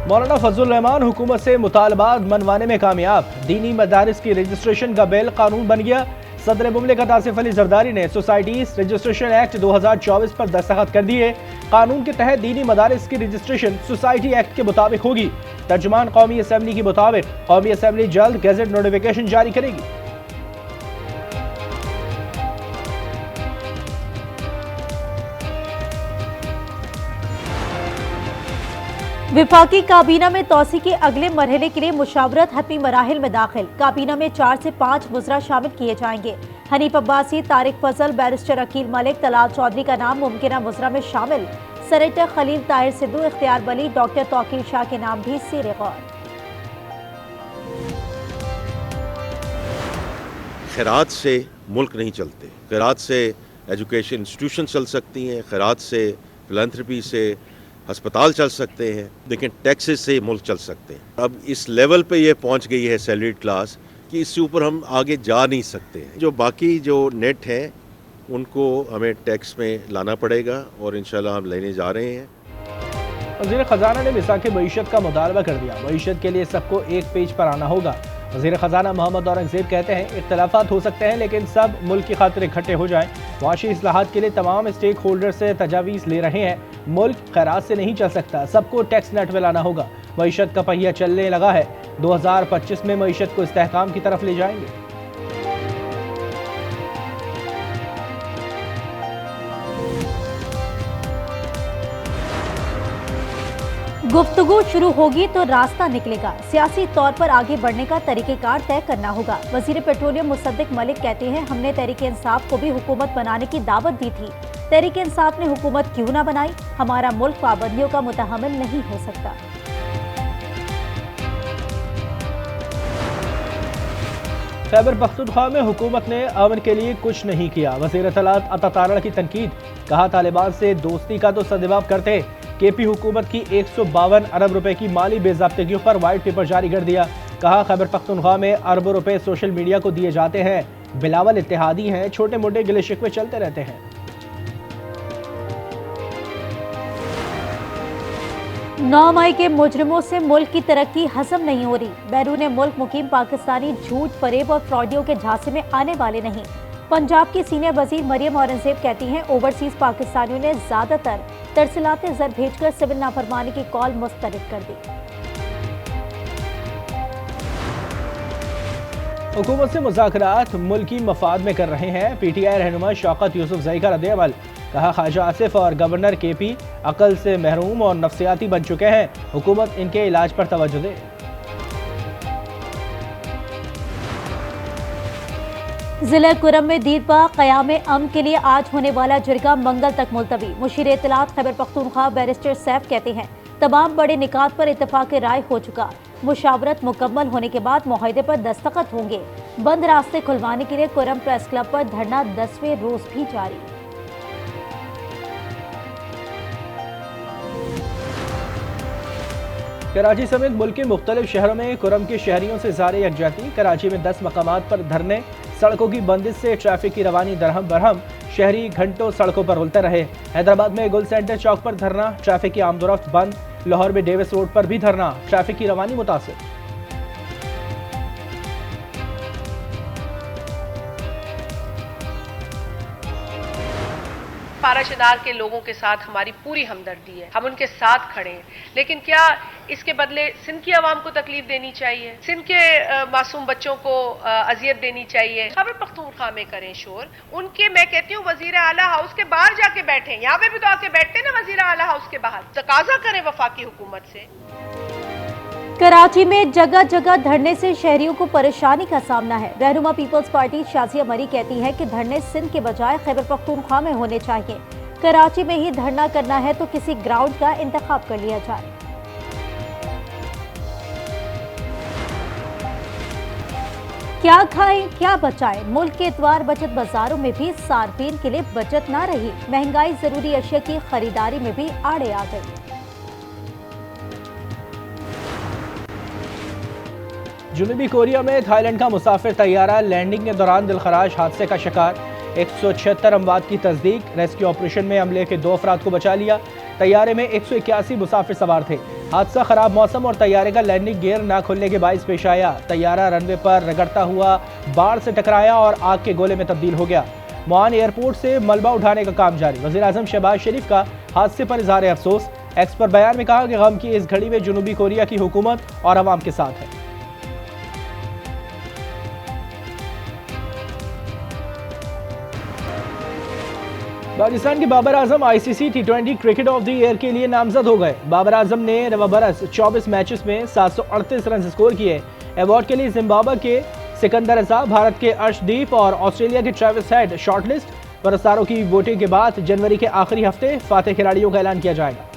मौलाना फजलुर रहमान हुकूमत से मुतालबात मनवाने में कामयाब। दीनी मदारिस की रजिस्ट्रेशन का बिल कानून बन गया। सदर मुमलिकत आसिफ अली जरदारी ने सोसाइटीज रजिस्ट्रेशन एक्ट 2024 पर दस्तखत कर दिए। कानून के तहत दीनी मदारिस की रजिस्ट्रेशन सोसाइटी एक्ट के मुताबिक होगी। तर्जुमान कौमी असम्बली के मुताबिक कौमी असम्बली जल्द गैजेट नोटिफिकेशन जारी करेगी। विफाकी काबीना में तोसी के अगले मरहले के लिए मुशावरत हतमी मराहिल में दाखिल। काबीना में 4 से 5 वज़रा शामिल किए जाएंगे। हनीफ अब्बासी, तारिक फजल, बैरिस्टर अकील मलिक, तलाल चौधरी का नाम मुमकिना वज़रा में शामिल। सेनेटर खलील ताहिर सिद्धू, इख्तियार वली, डॉक्टर तौकीर शाह के नाम भी ज़ेर गौर। खैरात से मुल्क नहीं चलते। खैरात से एजुकेशन इंस्टीट्यूशन चल सकती हैं, खैरात से फिलैंथ्रोपी से अस्पताल चल सकते हैं, लेकिन टैक्सेस से मुल्क चल सकते हैं। अब इस लेवल पे ये पहुंच गई है सैलरीड क्लास कि इससे ऊपर हम आगे जा नहीं सकते हैं। जो बाकी जो नेट हैं उनको हमें टैक्स में लाना पड़ेगा और इंशाल्लाह हम लेने जा रहे हैं। वज़ीर ख़ज़ाना ने मिसाक़ मईशत का मुतालबा कर दिया। मईशत के लिए सबको एक पेज पर आना होगा। वज़ीर ख़ज़ाना मोहम्मद औरंगज़ेब कहते हैं इख्तलाफात हो सकते हैं लेकिन सब मुल्क की खातिर इकट्ठे हो जाएं। मुआशी इस्लाहात के लिए तमाम स्टेक होल्डर से तजावीज़ ले रहे हैं। मुल्क खैरात से नहीं चल सकता, सबको टैक्स नेट में लाना होगा। मईशत का पहिया चलने लगा है। 2025 में मईशत को इस्तेहकाम की तरफ ले जाएंगे। गुफ्तगू शुरू होगी तो रास्ता निकलेगा। सियासी तौर पर आगे बढ़ने का तरीक़ेकार तय करना होगा। वज़ीर पेट्रोलियम मुसद्दिक मलिक कहते हैं हमने तहरीक इंसाफ को भी हुकूमत बनाने की दावत दी थी। तहरीक इंसाफ ने हुकूमत क्यों ना बनाई? हमारा मुल्क पाबंदियों का मुतहम्मिल नहीं हो सकता। खैबर पख्तूनख्वा में हुकूमत ने अमन के लिए कुछ नहीं किया। वज़ीर इत्तलात अता तारड़ की तनकीद। कहा तालिबान से दोस्ती का तो सद्भाव करते। केपी हुकूमत की 152 अरब रुपए की माली बेज़ाब्तगियों पर वाइट पेपर जारी कर दिया। कहा खैबर पख्तूनख्वा में अरबों रुपए सोशल मीडिया को दिए जाते हैं। बिलावल इत्तेहादी हैं, छोटे मोटे गिले शिकवे चलते रहते हैं। 9 मई के मुजरिमों से मुल्क की तरक्की हजम नहीं हो रही। बैरून मुल्क मुकीम पाकिस्तानी झूठ, फरेब और फ्रॉडियों के झांसे में आने वाले नहीं। पंजाब की सीनियर वजीर मरियम औरंगजेब कहती हैं ओवरसीज पाकिस्तानियों ने ज्यादातर तरसीलाते ज़र भेजकर सिविल नाफरमानी की कॉल मुस्तरद कर दी। हुकूमत से मुज़ाकरात मुल्की मफाद में कर रहे हैं। PTI रहनुमा शौकत यूसुफ ज़ई का रद्द-ए-अमल। कहा ख्वाजा आसिफ और गवर्नर KP अकल से महरूम और नफ्सियाती बन चुके हैं। हुकूमत इनके इलाज पर तवज्जो दे। जिला कुरम में दीदबा क़याम अमन के लिए आज होने वाला जिरगा मंगल तक मुलतवी। मुशीर इत्तलात खैबर पख्तूनख्वा बैरिस्टर सैफ कहते हैं तमाम बड़े निकात पर इत्तफाक राय हो चुका। मुशावरत मुकम्मल होने के बाद मुआहदे पर दस्तखत होंगे। बंद रास्ते खुलवाने के लिए कुरम प्रेस क्लब पर धरना 10वें रोज भी जारी। कराची समेत मुल्क के मुख्तलिफ शहरों में कुरम के शहरियों से ज़ारे यकजहती। कराची में 10 मकामात पर धरने। सड़कों की बंदिश से ट्रैफिक की रवानी दरहम बरहम। शहरी घंटों सड़कों पर रुलते रहे। हैदराबाद में गुल सेंटर चौक पर धरना, ट्रैफिक की आमदोरफ्त बंद। लाहौर में डेविस रोड पर भी धरना, ट्रैफिक की रवानी मुतासिर। पाराशनार के लोगों के साथ हमारी पूरी हमदर्दी है, हम उनके साथ खड़े हैं, लेकिन क्या इसके बदले सिंध की आवाम को तकलीफ देनी चाहिए? सिंध के मासूम बच्चों को अजियत देनी चाहिए? खैबर पख्तूनख्वा में करें शोर, उनके मैं कहती हूँ वजीर आला हाउस के बाहर जाके बैठे। यहाँ पे भी तो आके बैठते ना वजीर आला हाउस के बाहर, तकाजा करें वफाकी हुकूमत से। कराची में जगह जगह धरने से शहरियों को परेशानी का सामना है। रहनुमा पीपल्स पार्टी शाजिया मरी कहती है कि धरने सिंध के बजाय खैबर पख्तूनख्वा में होने चाहिए। कराची में ही धरना करना है तो किसी ग्राउंड का इंतखाब कर लिया जाए। क्या खाएं क्या बचाएं, मुल्क के इतवार बचत बाजारों में भी सार्फिन के लिए बचत ना रही। महंगाई जरूरी अशिया की खरीदारी में भी आड़े आ गई। जनूबी कोरिया में थाईलैंड का मुसाफिर तैयारा लैंडिंग के दौरान दिलखराश हादसे का शिकार। 176 अमवात की तस्दीक। रेस्क्यू ऑपरेशन में अमले के 2 अफराद को बचा लिया। तैयारे में 181 मुसाफिर सवार थे। हादसा खराब मौसम और तैयारे का लैंडिंग गियर न खुलने के बाइस पेश आया। तैयारा रनवे पर रगड़ता हुआ बाढ़ से टकराया और आग के गोले में तब्दील हो गया। मुआन एयरपोर्ट से मलबा उठाने का काम जारी। वज़ीर आज़म शहबाज शरीफ का हादसे पर इज़हार अफसोस। एक्स पर बयान में कहा कि गम की इस घड़ी में जनूबी कोरिया की हुकूमत और अवाम के साथ है। पाकिस्तान के Babar Azam ICC T20 cricket of the year के लिए नामजद हो गए। बाबर आजम ने रवाबरस 24 मैचेस में 738 रन स्कोर किए। अवार्ड के लिए जिम्बाब्वे के सिकंदर रजा, भारत के अर्शदीप और ऑस्ट्रेलिया के ट्रेविस हेड शॉर्टलिस्ट। पुरस्कारों की वोटिंग के बाद जनवरी के आखिरी हफ्ते फातेह खिलाड़ियों का ऐलान किया जाएगा।